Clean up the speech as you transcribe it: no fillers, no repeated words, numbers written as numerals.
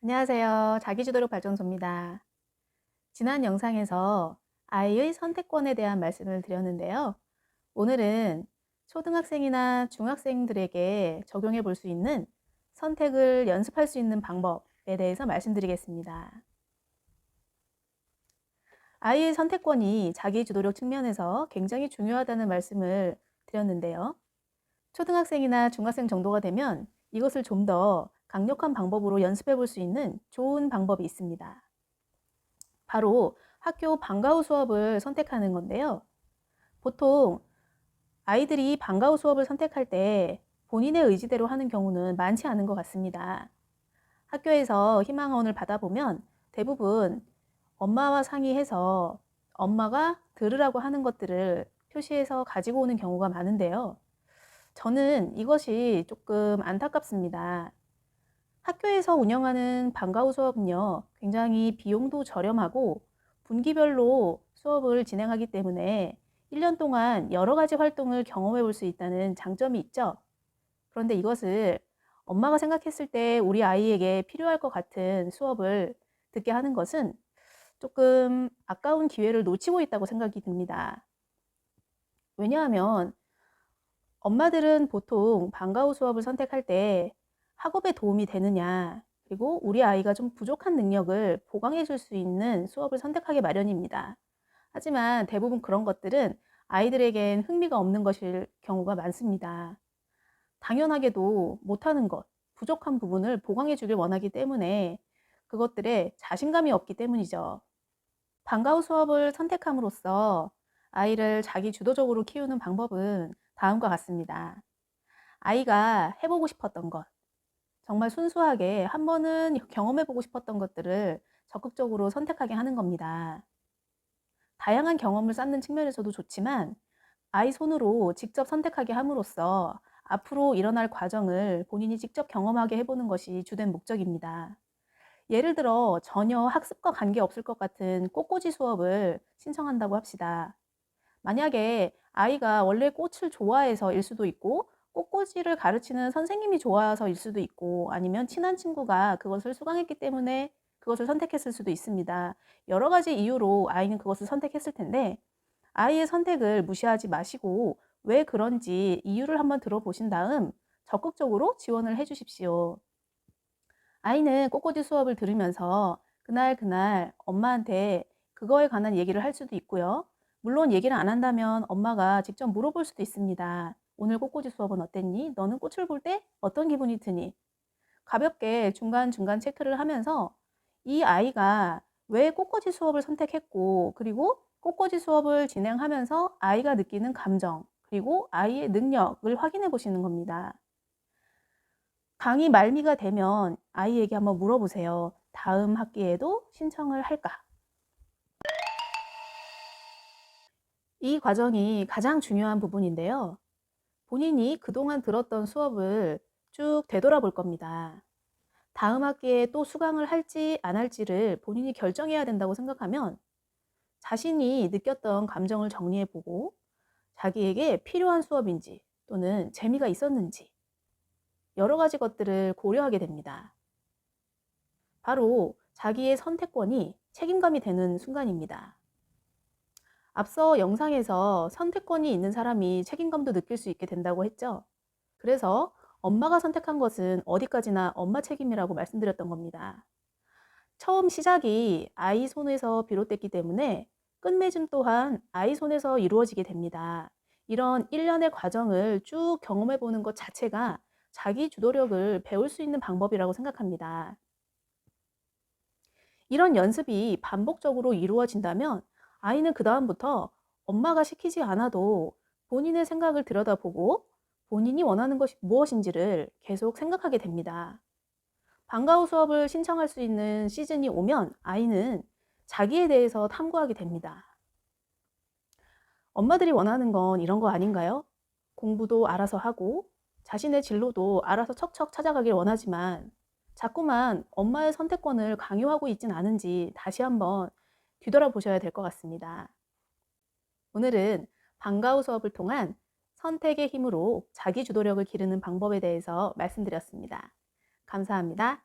안녕하세요. 자기주도력 발전소입니다. 지난 영상에서 아이의 선택권에 대한 말씀을 드렸는데요. 오늘은 초등학생이나 중학생들에게 적용해 볼 수 있는 선택을 연습할 수 있는 방법에 대해서 말씀드리겠습니다. 아이의 선택권이 자기주도력 측면에서 굉장히 중요하다는 말씀을 드렸는데요. 초등학생이나 중학생 정도가 되면 이것을 좀 더 강력한 방법으로 연습해 볼 수 있는 좋은 방법이 있습니다. 바로 학교 방과 후 수업을 선택하는 건데요. 보통 아이들이 방과 후 수업을 선택할 때 본인의 의지대로 하는 경우는 많지 않은 것 같습니다. 학교에서 희망원을 받아보면 대부분 엄마와 상의해서 엄마가 들으라고 하는 것들을 표시해서 가지고 오는 경우가 많은데요. 저는 이것이 조금 안타깝습니다. 학교에서 운영하는 방과 후 수업은요, 굉장히 비용도 저렴하고 분기별로 수업을 진행하기 때문에 1년 동안 여러 가지 활동을 경험해 볼 수 있다는 장점이 있죠. 그런데 이것을 엄마가 생각했을 때 우리 아이에게 필요할 것 같은 수업을 듣게 하는 것은 조금 아까운 기회를 놓치고 있다고 생각이 듭니다. 왜냐하면 엄마들은 보통 방과 후 수업을 선택할 때 학업에 도움이 되느냐, 그리고 우리 아이가 좀 부족한 능력을 보강해 줄 수 있는 수업을 선택하기 마련입니다. 하지만 대부분 그런 것들은 아이들에겐 흥미가 없는 것일 경우가 많습니다. 당연하게도 못하는 것, 부족한 부분을 보강해 주길 원하기 때문에 그것들에 자신감이 없기 때문이죠. 방과 후 수업을 선택함으로써 아이를 자기 주도적으로 키우는 방법은 다음과 같습니다. 아이가 해보고 싶었던 것, 정말 순수하게 한 번은 경험해보고 싶었던 것들을 적극적으로 선택하게 하는 겁니다. 다양한 경험을 쌓는 측면에서도 좋지만 아이 손으로 직접 선택하게 함으로써 앞으로 일어날 과정을 본인이 직접 경험하게 해보는 것이 주된 목적입니다. 예를 들어 전혀 학습과 관계없을 것 같은 꽃꽂이 수업을 신청한다고 합시다. 만약에 아이가 원래 꽃을 좋아해서일 수도 있고 꽃꽂이를 가르치는 선생님이 좋아서일 수도 있고 아니면 친한 친구가 그것을 수강했기 때문에 그것을 선택했을 수도 있습니다. 여러 가지 이유로 아이는 그것을 선택했을 텐데 아이의 선택을 무시하지 마시고 왜 그런지 이유를 한번 들어보신 다음 적극적으로 지원을 해 주십시오. 아이는 꽃꽂이 수업을 들으면서 그날 엄마한테 그거에 관한 얘기를 할 수도 있고요. 물론 얘기를 안 한다면 엄마가 직접 물어볼 수도 있습니다. 오늘 꽃꽂이 수업은 어땠니? 너는 꽃을 볼 때 어떤 기분이 드니? 가볍게 중간중간 체크를 하면서 이 아이가 왜 꽃꽂이 수업을 선택했고, 그리고 꽃꽂이 수업을 진행하면서 아이가 느끼는 감정, 그리고 아이의 능력을 확인해 보시는 겁니다. 강의 말미가 되면 아이에게 한번 물어보세요. 다음 학기에도 신청을 할까? 이 과정이 가장 중요한 부분인데요. 본인이 그동안 들었던 수업을 쭉 되돌아볼 겁니다. 다음 학기에 또 수강을 할지 안 할지를 본인이 결정해야 된다고 생각하면 자신이 느꼈던 감정을 정리해보고 자기에게 필요한 수업인지 또는 재미가 있었는지 여러 가지 것들을 고려하게 됩니다. 바로 자기의 선택권이 책임감이 되는 순간입니다. 앞서 영상에서 선택권이 있는 사람이 책임감도 느낄 수 있게 된다고 했죠. 그래서 엄마가 선택한 것은 어디까지나 엄마 책임이라고 말씀드렸던 겁니다. 처음 시작이 아이 손에서 비롯됐기 때문에 끝맺음 또한 아이 손에서 이루어지게 됩니다. 이런 일련의 과정을 쭉 경험해 보는 것 자체가 자기 주도력을 배울 수 있는 방법이라고 생각합니다. 이런 연습이 반복적으로 이루어진다면 아이는 그다음부터 엄마가 시키지 않아도 본인의 생각을 들여다보고 본인이 원하는 것이 무엇인지를 계속 생각하게 됩니다. 방과 후 수업을 신청할 수 있는 시즌이 오면 아이는 자기에 대해서 탐구하게 됩니다. 엄마들이 원하는 건 이런 거 아닌가요? 공부도 알아서 하고 자신의 진로도 알아서 척척 찾아가길 원하지만 자꾸만 엄마의 선택권을 강요하고 있진 않은지 다시 한번 뒤돌아보셔야 될 것 같습니다. 오늘은 방과 후 수업을 통한 선택의 힘으로 자기 주도력을 기르는 방법에 대해서 말씀드렸습니다. 감사합니다.